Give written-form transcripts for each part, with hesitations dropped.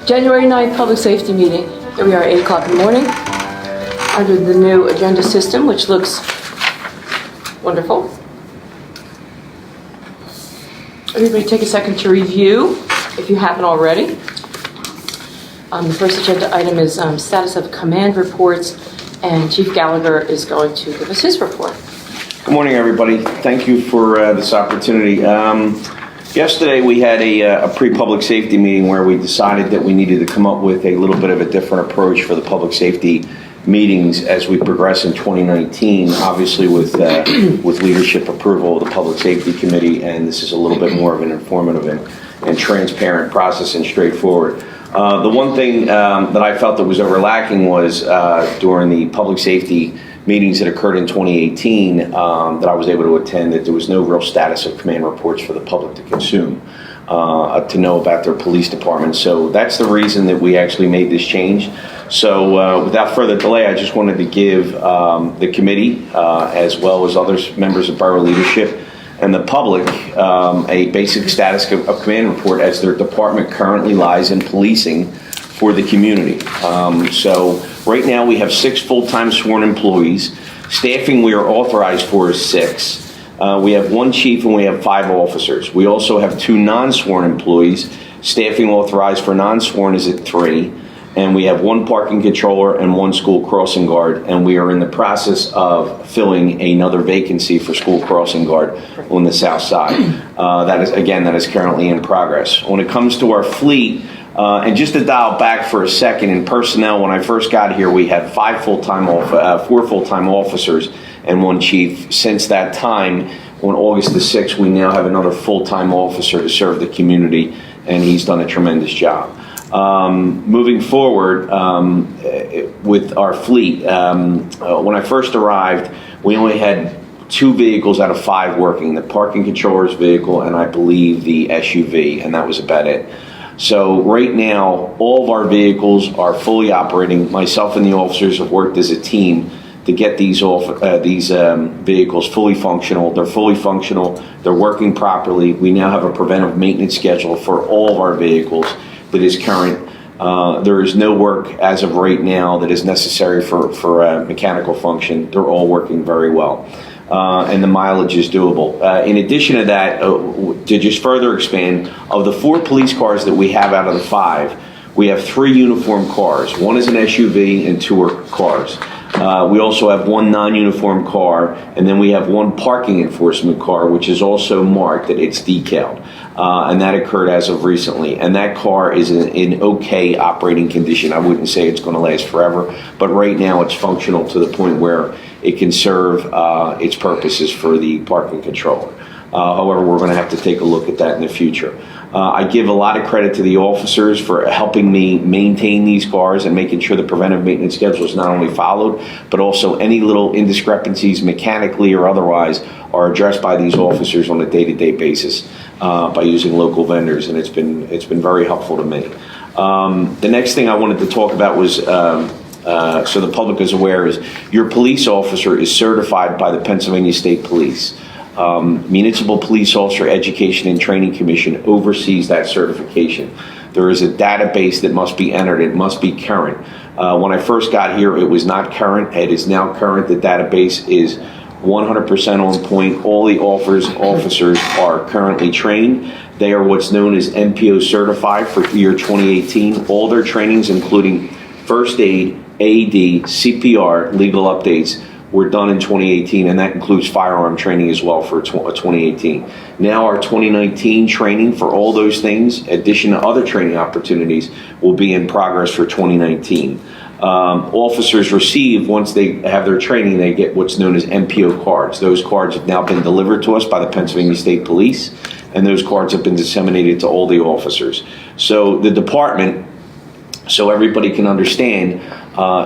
January 9th Public Safety Meeting. Here we are, 8 o'clock in the morning, under the new agenda system, which looks wonderful. Everybody take a second to review, if you haven't already. The first agenda item is status of command reports, and Chief Gallagher is going to give us his report. Good morning, everybody. Thank you for this opportunity. Yesterday we had a pre-public safety meeting where we decided that we needed to come up with a little bit of a different approach for the public safety meetings as we progress in 2019, obviously with leadership approval of the Public Safety Committee, and this is a little bit more of an informative and transparent process and straightforward. The one thing that I felt that was lacking was during the public safety meetings that occurred in 2018 that I was able to attend, that there was no real status of command reports for the public to consume, to know about their police department. So that's the reason that we actually made this change. So without further delay, I just wanted to give the committee, as well as other members of borough leadership and the public, a basic status of command report as their department currently lies in policing for the community. So right now we have 6 full-time sworn employees. Staffing we are authorized for is 6. We have 1 chief and we have 5 officers. We also have 2 non-sworn employees. Staffing authorized for non-sworn is at 3. And we have 1 parking controller and 1 school crossing guard. And we are in the process of filling another vacancy for school crossing guard on the south side. That is currently in progress. When it comes to our fleet, and just to dial back for a second, in personnel, when I first got here, we had 4 full-time officers and 1 chief. Since that time, on August the 6th, we now have another full-time officer to serve the community, and he's done a tremendous job. Moving forward with our fleet, when I first arrived, we only had 2 vehicles out of 5 working, the parking controller's vehicle and I believe the SUV, and that was about it. So right now, all of our vehicles are fully operating. Myself and the officers have worked as a team to get these vehicles fully functional. They're fully functional. They're working properly. We now have a preventive maintenance schedule for all of our vehicles that is current. There is no work as of right now that is necessary for mechanical function. They're all working very well. And the mileage is doable. In addition to that, to just further expand, of the 4 police cars that we have out of the 5, we have 3 uniform cars. 1 is an SUV and 2 are cars. We also have 1 non-uniform car, and then we have 1 parking enforcement car, which is also marked that it's decaled. And that occurred as of recently. And that car is in okay operating condition. I wouldn't say it's going to last forever, but right now it's functional to the point where it can serve its purposes for the parking controller. However, we're going to have to take a look at that in the future. I give a lot of credit to the officers for helping me maintain these cars and making sure the preventive maintenance schedule is not only followed, but also any little indiscrepancies mechanically or otherwise are addressed by these officers on a day-to-day basis by using local vendors, and it's been very helpful to me. The next thing I wanted to talk about was, so the public is aware, is your police officer is certified by the Pennsylvania State Police. Municipal Police Officer Education and Training Commission oversees that certification. There is a database that must be entered. It must be current. When I first got here, it was not current. It is now current. The database is 100% on point. All the officers are currently trained. They are what's known as NPO certified for year 2018. All their trainings, including first aid, AED, CPR, legal updates, were done in 2018, and that includes firearm training as well for 2018. Now our 2019 training for all those things, in addition to other training opportunities, will be in progress for 2019. Officers receive, once they have their training, they get what's known as NPO cards. Those cards have now been delivered to us by the Pennsylvania State Police, and those cards have been disseminated to all the officers. So the department, so everybody can understand,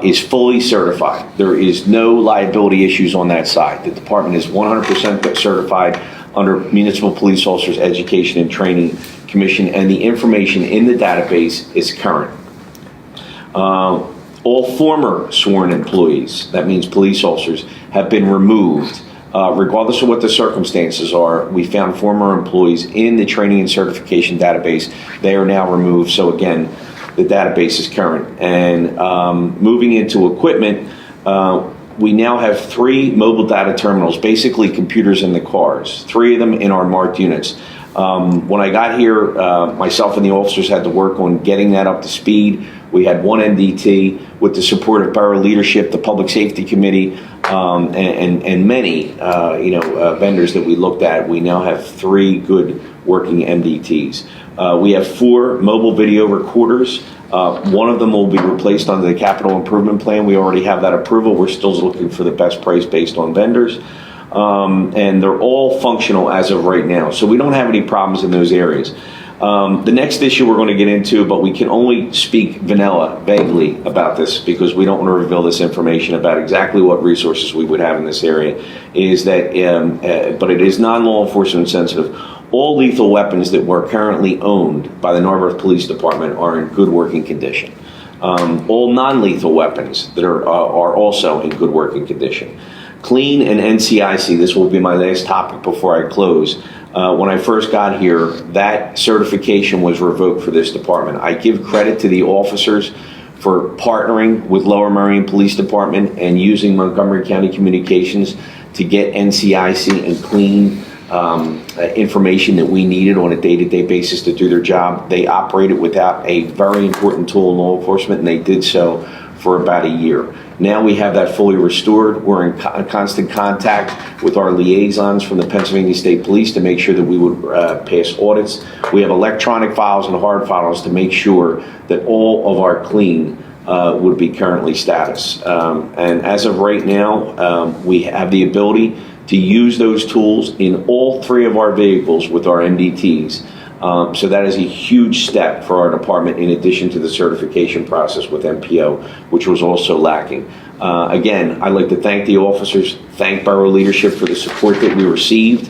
is fully certified. There is no liability issues on that side. The department is 100% certified under Municipal Police Officers Education and Training Commission, and the information in the database is current. All former sworn employees, that means police officers, have been removed. Regardless of what the circumstances are, we found former employees in the training and certification database. They are now removed. So again, the database is current. And moving into equipment, we now have 3 mobile data terminals, basically computers in the cars, 3 of them in our marked units. When I got here, myself and the officers had to work on getting that up to speed. We had 1 MDT with the support of borough leadership, the Public Safety Committee, and many vendors that we looked at. We now have 3 good working MDTs. We have 4 mobile video recorders. One of them will be replaced under the capital improvement plan. We already have that approval. We're still looking for the best price based on vendors. And they're all functional as of right now. So we don't have any problems in those areas. The next issue we're going to get into, but we can only speak vaguely about this because we don't want to reveal this information about exactly what resources we would have in this area, is that, but it is non-law enforcement sensitive. All lethal weapons that were currently owned by the Narberth Police Department are in good working condition. All non-lethal weapons that are also in good working condition. Clean and NCIC, this will be my last topic before I close. When I first got here, that certification was revoked for this department. I give credit to the officers for partnering with Lower Merion Police Department and using Montgomery County Communications to get NCIC and clean information that we needed on a day-to-day basis to do their job. They operated without a very important tool in law enforcement, and they did so for about a year. Now we have that fully restored. We're in constant contact with our liaisons from the Pennsylvania State Police to make sure that we would pass audits. We have electronic files and hard files to make sure that all of our clean would be currently status. And as of right now, we have the ability to use those tools in all 3 of our vehicles with our MDTs. So that is a huge step for our department in addition to the certification process with MPO, which was also lacking. Again, I'd like to thank the officers, thank borough leadership for the support that we received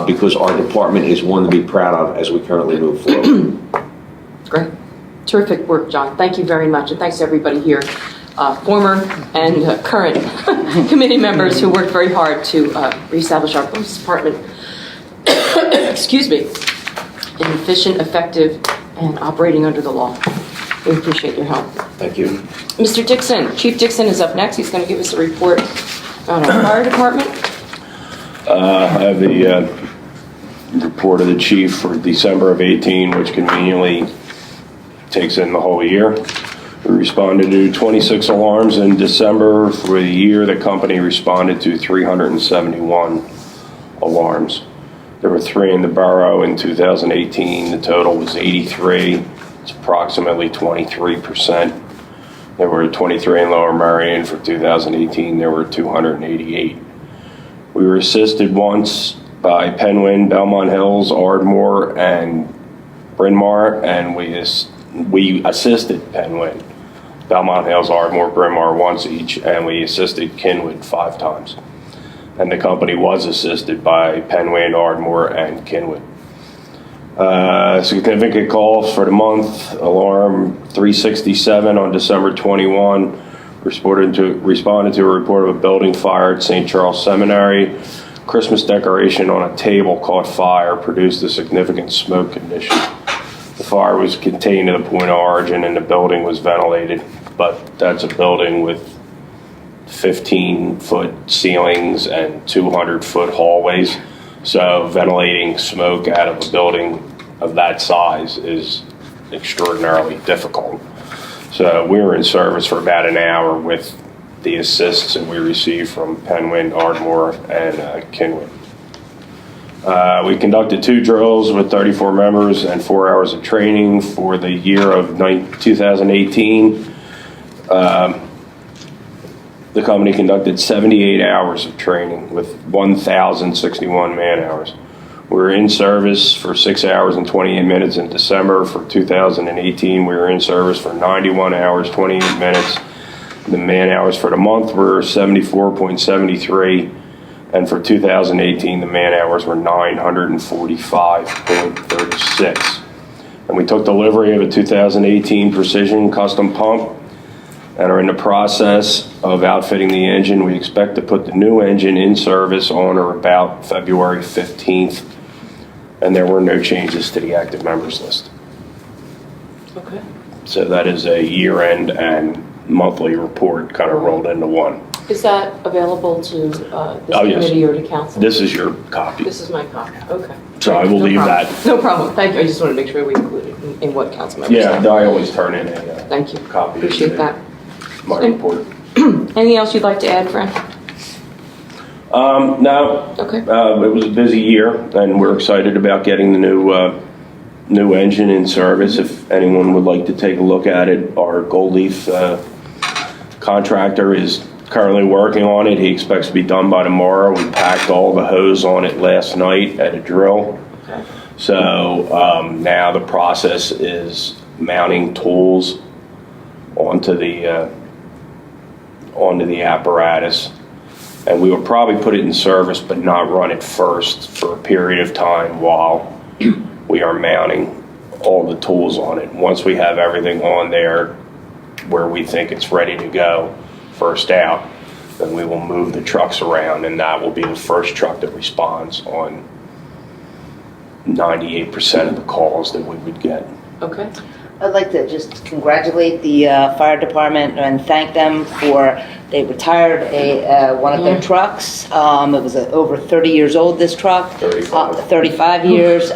because our department is one to be proud of as we currently move forward. Great. Terrific work, John. Thank you very much. And thanks to everybody here, former and current committee members who worked very hard to reestablish our police department. Excuse me. Efficient, effective, and operating under the law. We appreciate your help. Thank you. Mr. Dixon, Chief Dixon is up next. He's going to give us a report on our fire department. I have the report of the chief for December of 18, which conveniently takes in the whole year. We responded to 26 alarms in December. For the year, the company responded to 371 alarms. There were 3 in the borough in 2018. The total was 83. It's approximately 23%. There were 23 in Lower Merion. For 2018, there were 288. We were assisted once by Penwyn, Belmont Hills, Ardmore, and Bryn Mawr, and we assisted Penwyn, Belmont Hills, Ardmore, Bryn Mawr once each, and we assisted Kinwood 5 times. And the company was assisted by Penwyn, Ardmore, and Kinwood. Significant calls for the month. Alarm 367 on December 21 responded to a report of a building fire at St. Charles Seminary. Christmas decoration on a table caught fire, produced a significant smoke condition. The fire was contained to the point of origin and the building was ventilated, but that's a building with 15-foot ceilings and 200-foot hallways. So ventilating smoke out of a building of that size is extraordinarily difficult. So we were in service for about an hour with the assists that we received from Penwyn, Ardmore, and Kinwood. We conducted 2 drills with 34 members and 4 hours of training for the year of 2018. The company conducted 78 hours of training with 1,061 man-hours. We were in service for 6 hours and 28 minutes in December. For 2018, we were in service for 91 hours, 28 minutes. The man-hours for the month were 74.73, and for 2018, the man-hours were 945.36. And we took delivery of a 2018 Precision custom pump and are in the process of outfitting the engine. We expect to put the new engine in service on or about February 15th, and there were no changes to the active members list. Okay. So that is a year-end and monthly report kind of rolled into one. Is that available to this Oh, yes. committee or to council? This is your copy. This is my copy, okay. So I will No leave problem. that. No problem, thank you, I just wanted to make sure we included in what council members Yeah, have. I always turn in a Thank you, copy. of appreciate that. My report. Anything else you'd like to add, Fran? No, Okay, it was a busy year, and we're excited about getting the new engine in service. If anyone would like to take a look at it, our Gold Leaf contractor is currently working on it. He expects to be done by tomorrow. We packed all the hose on it last night at a drill. okay, So now the process is mounting tools onto the apparatus, and we will probably put it in service but not run it first for a period of time while we are mounting all the tools on it. Once we have everything on there where we think it's ready to go first out, then we will move the trucks around, and that will be the first truck that responds on 98% of the calls that we would get. okay. I'd like to just congratulate the fire department and thank them for, they retired one of their trucks. It was over 30 years old, this truck. 35 years.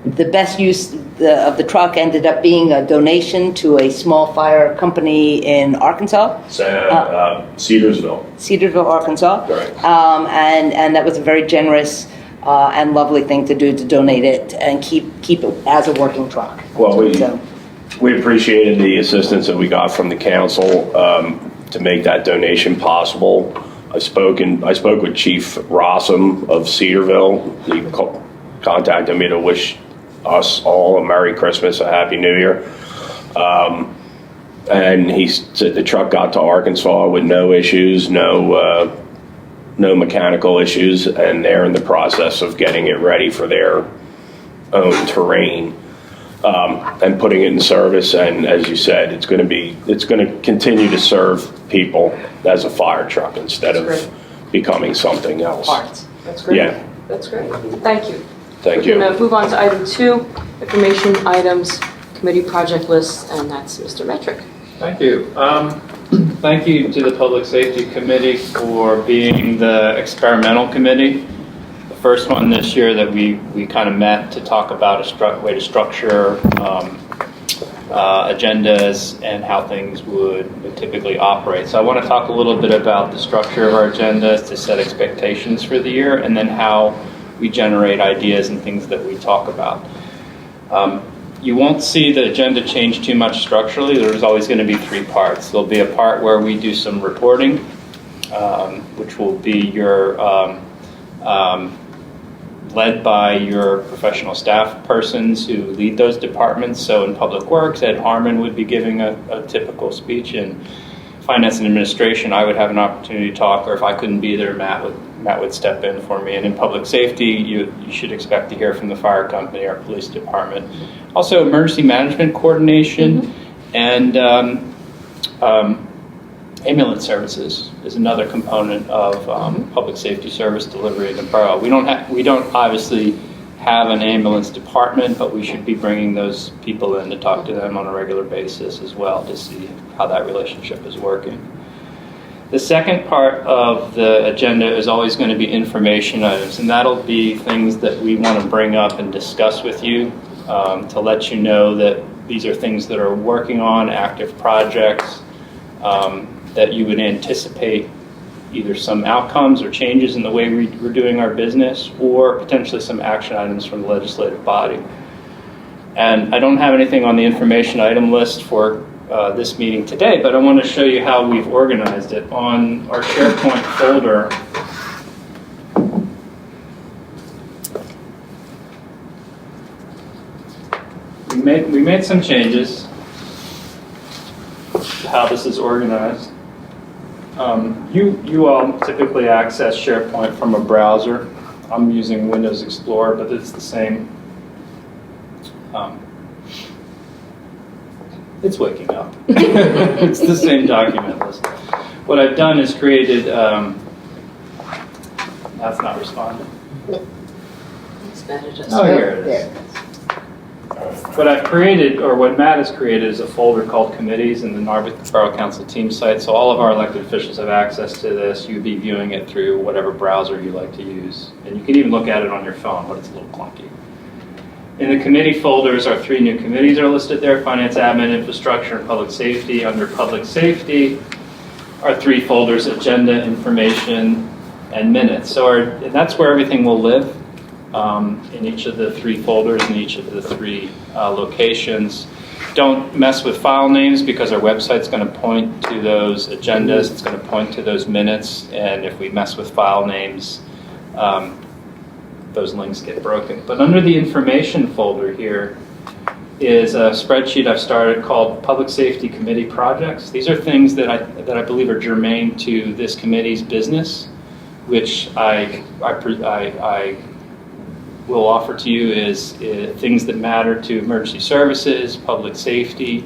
The best use of the truck ended up being a donation to a small fire company in Arkansas. Cedarsville. Cedarsville, Arkansas. Right. And that was a very generous and lovely thing to do, to donate it and keep it as a working truck. Well, So, we appreciated the assistance that we got from the council to make that donation possible. I spoke with Chief Rossum of Cedarville. He contacted me to wish us all a Merry Christmas, a Happy New Year. And he said the truck got to Arkansas with no issues, no mechanical issues, and they're in the process of getting it ready for their own terrain and putting it in service. And as you said, it's going to continue to serve people as a fire truck instead of That's becoming something else. Parts, that's great. Yeah. That's great, thank you. Thank We're you. going to move on to item 2, information items, committee project lists, and that's Mr. Metrick. Thank you. Thank you to the Public Safety Committee for being the experimental committee. The first one this year that we kind of met to talk about a way to structure agendas and how things would typically operate. So I want to talk a little bit about the structure of our agendas to set expectations for the year, and then how we generate ideas and things that we talk about. You won't see the agenda change too much structurally. There's always going to be 3 parts. There'll be a part where we do some reporting, which will be your led by your professional staff persons who lead those departments. So in Public Works, Ed Harmon would be giving a typical speech. In Finance and Administration, I would have an opportunity to talk, or if I couldn't be there, Matt would step in for me. And in Public Safety, you should expect to hear from the fire company, our police department. Also, emergency management coordination and ambulance services is another component of public safety service delivery in the borough. We don't obviously have an ambulance department, but we should be bringing those people in to talk to them on a regular basis as well to see how that relationship is working. The second part of the agenda is always going to be information items, and that'll be things that we want to bring up and discuss with you to let you know that these are things that are working on, active projects, that you would anticipate either some outcomes or changes in the way we're doing our business, or potentially some action items from the legislative body. And I don't have anything on the information item list for this meeting today, but I want to show you how we've organized it. On our SharePoint folder, we made some changes to how this is organized. You all typically access SharePoint from a browser. I'm using Windows Explorer, but it's the same. It's waking up. It's the same document list. What I've done is created, that's not responding. It's better just. Oh, here it is. what I've created, or what Matt has created, is a folder called Committees in the Narberth Borough Council team site. So all of our elected officials have access to this. You'd be viewing it through whatever browser you like to use. And you can even look at it on your phone, but it's a little clunky. In the committee folders, our 3 new committees are listed there: Finance, Admin, Infrastructure, and Public Safety. Under Public Safety, our 3 folders: Agenda, Information, and Minutes. And that's where everything will live. In each of the 3 folders, in each of the 3 locations. Don't mess with file names, because our website's going to point to those agendas, it's going to point to those minutes, and if we mess with file names, those links get broken. But under the information folder here is a spreadsheet I've started called Public Safety Committee Projects. These are things that I believe are germane to this committee's business, which I will offer to you is things that matter to emergency services, public safety,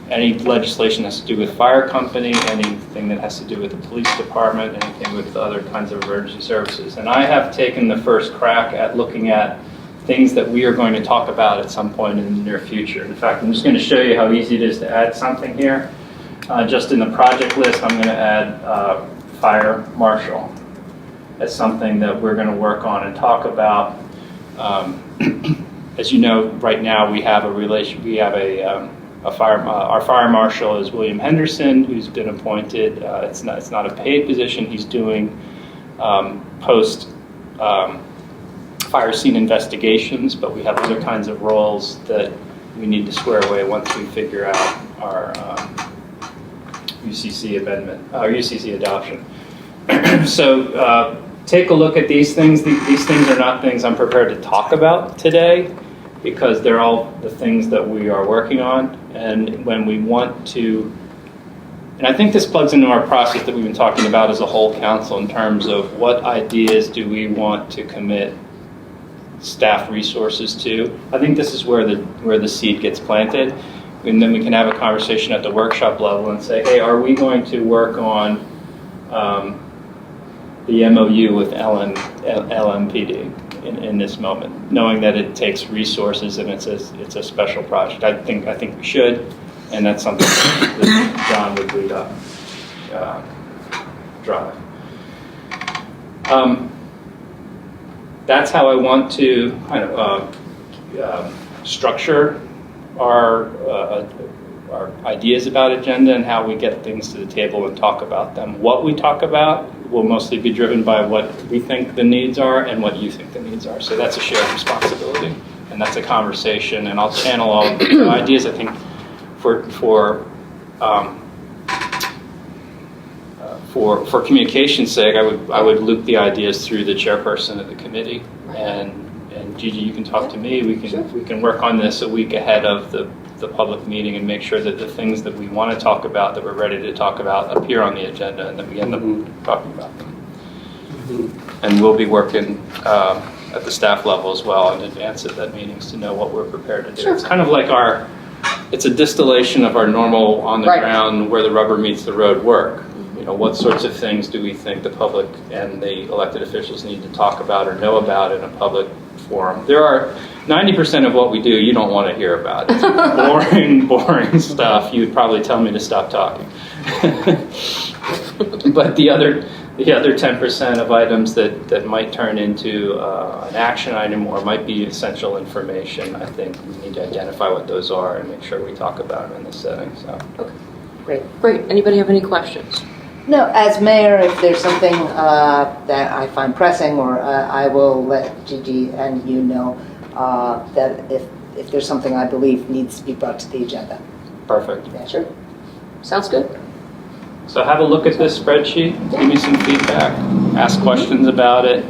any legislation that has to do with fire company, anything that has to do with the police department, anything with other kinds of emergency services. And I have taken the first crack at looking at things that we are going to talk about at some point in the near future. In fact, I'm just going to show you how easy it is to add something here. Just in the project list, I'm going to add fire marshal as something that we're going to work on and talk about. As you know, right now we have our fire marshal is William Henderson, who's been appointed. It's not a paid position. He's doing post fire scene investigations, but we have other kinds of roles that we need to square away once we figure out our UCC amendment, our UCC adoption. So take a look at these things. These things are not things I'm prepared to talk about today, because they're all the things that we are working on. And when we want to, and I think this plugs into our process that we've been talking about as a whole council in terms of what ideas do we want to commit staff resources to. I think this is where the seed gets planted. And then we can have a conversation at the workshop level and say, hey, are we going to work on the MOU with LMPD in this moment, knowing that it takes resources and it's a special project. I think we should, and that's something that John would lead up, drive. That's how I want to kind of structure our ideas about agenda and how we get things to the table and talk about them. What we talk about will mostly be driven by what we think the needs are and what you think the needs are. So that's a shared responsibility, and that's a conversation. And I'll channel all the ideas. I think for communication's sake, I would loop the ideas through the chairperson of the committee, and Gigi, you can talk to me. We can work on this a week ahead of the public meeting and make sure that the things that we want to talk about, that we're ready to talk about, appear on the agenda, and that we end up talking about them. And we'll be working at the staff level as well in advance of that meetings to know what we're prepared to do. Sure. It's kind of like it's a distillation of our normal on the ground, where the rubber meets the road work. You know, what sorts of things do we think the public and the elected officials need to talk about or know about in a public forum? There are 90% of what we do you don't want to hear about. It's boring stuff. You would probably tell me to stop talking. But the other 10% of items that might turn into an action item or might be essential information, I think we need to identify what those are and make sure we talk about them in this setting. So. Okay. Great. Anybody have any questions? No, as mayor, if there's something that I find pressing, or I will let Gigi and you know that if there's something I believe needs to be brought to the agenda. Perfect. Yeah. Sure. Sounds good. So have a look at this spreadsheet, give me some feedback, ask questions about it.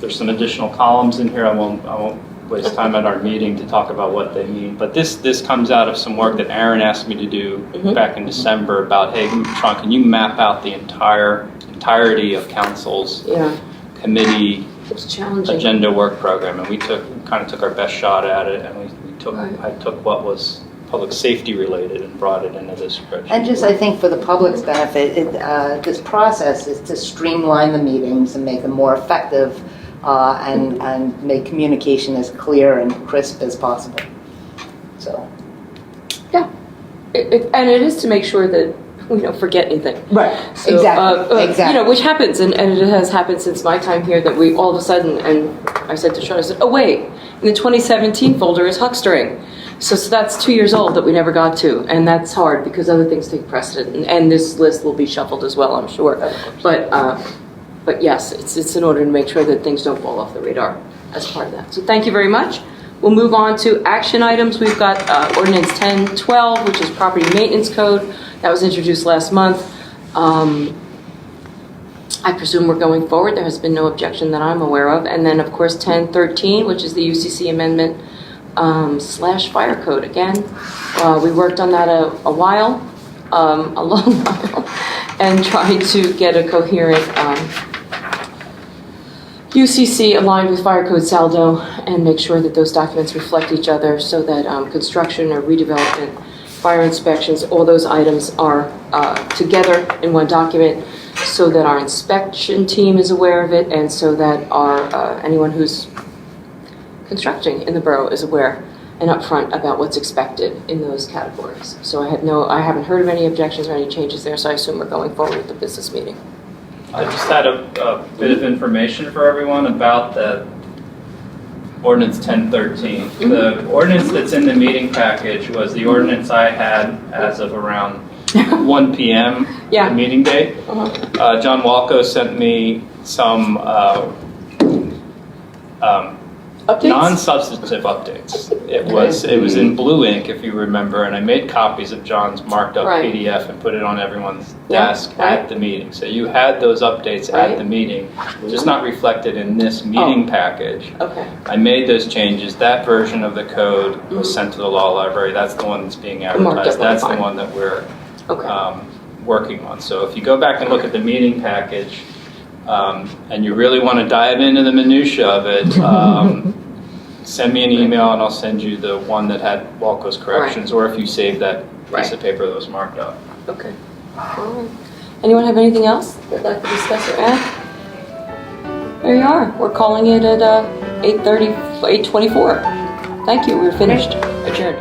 There's some additional columns in here. I won't waste time at our meeting to talk about what they mean. But this comes out of some work that Aaron asked me to do back in December about, hey, Sean, can you map out the entirety of council's committee agenda work program? And we kind of took our best shot at it, and I took what was public safety related and brought it into this spreadsheet. And just, I think, for the public's benefit, this process is to streamline the meetings and make them more effective and make communication as clear and crisp as possible. So. Yeah. And it is to make sure that we don't forget anything. Right, So, exactly. You know, which happens, and it has happened since my time here, that we all of a sudden, and I said to Sean, I said, oh wait, in the 2017 folder is Huckstering. So that's 2 years old that we never got to, and that's hard because other things take precedent, and this list will be shuffled as well, I'm sure. But yes, it's in order to make sure that things don't fall off the radar as part of that. So thank you very much. We'll move on to action items. We've got ordinance 1012, which is property maintenance code. That was introduced last month. I presume we're going forward. There has been no objection that I'm aware of. And then, of course, 1013, which is the UCC amendment / fire code. Again, we worked on that a while, a long while, and tried to get a coherent UCC aligned with Fire Code Saldo and make sure that those documents reflect each other so that construction or redevelopment, fire inspections, all those items are together in one document so that our inspection team is aware of it and so that our anyone who's constructing in the borough is aware and upfront about what's expected in those categories. So I haven't heard of any objections or any changes there, so I assume we're going forward with the business meeting. I just had a bit of information for everyone about the ordinance 1013. The ordinance that's in the meeting package was the ordinance I had as of around 1 p.m. Yeah. the meeting day. John Walco sent me some Updates? non-substantive updates. It was in blue ink, if you remember, and I made copies of John's marked up Right. PDF and put it on everyone's Yeah, desk right. at the meeting. So you had those updates Right. at the meeting, just not reflected in this meeting package. Okay. I made those changes. That version of the code was sent to the law library. That's the one that's being marked up advertised. one, That's the fine. one that we're Okay. working on. So if you go back and look at the meeting package, and you really want to dive into the minutia of it, send me an email and I'll send you the one that had Walco's corrections, or if you save that piece of paper that was marked up. Okay. All right. Anyone have anything else they'd like to discuss or add? There you are. We're calling it at 8:24. Thank you. We're finished. Adjourned.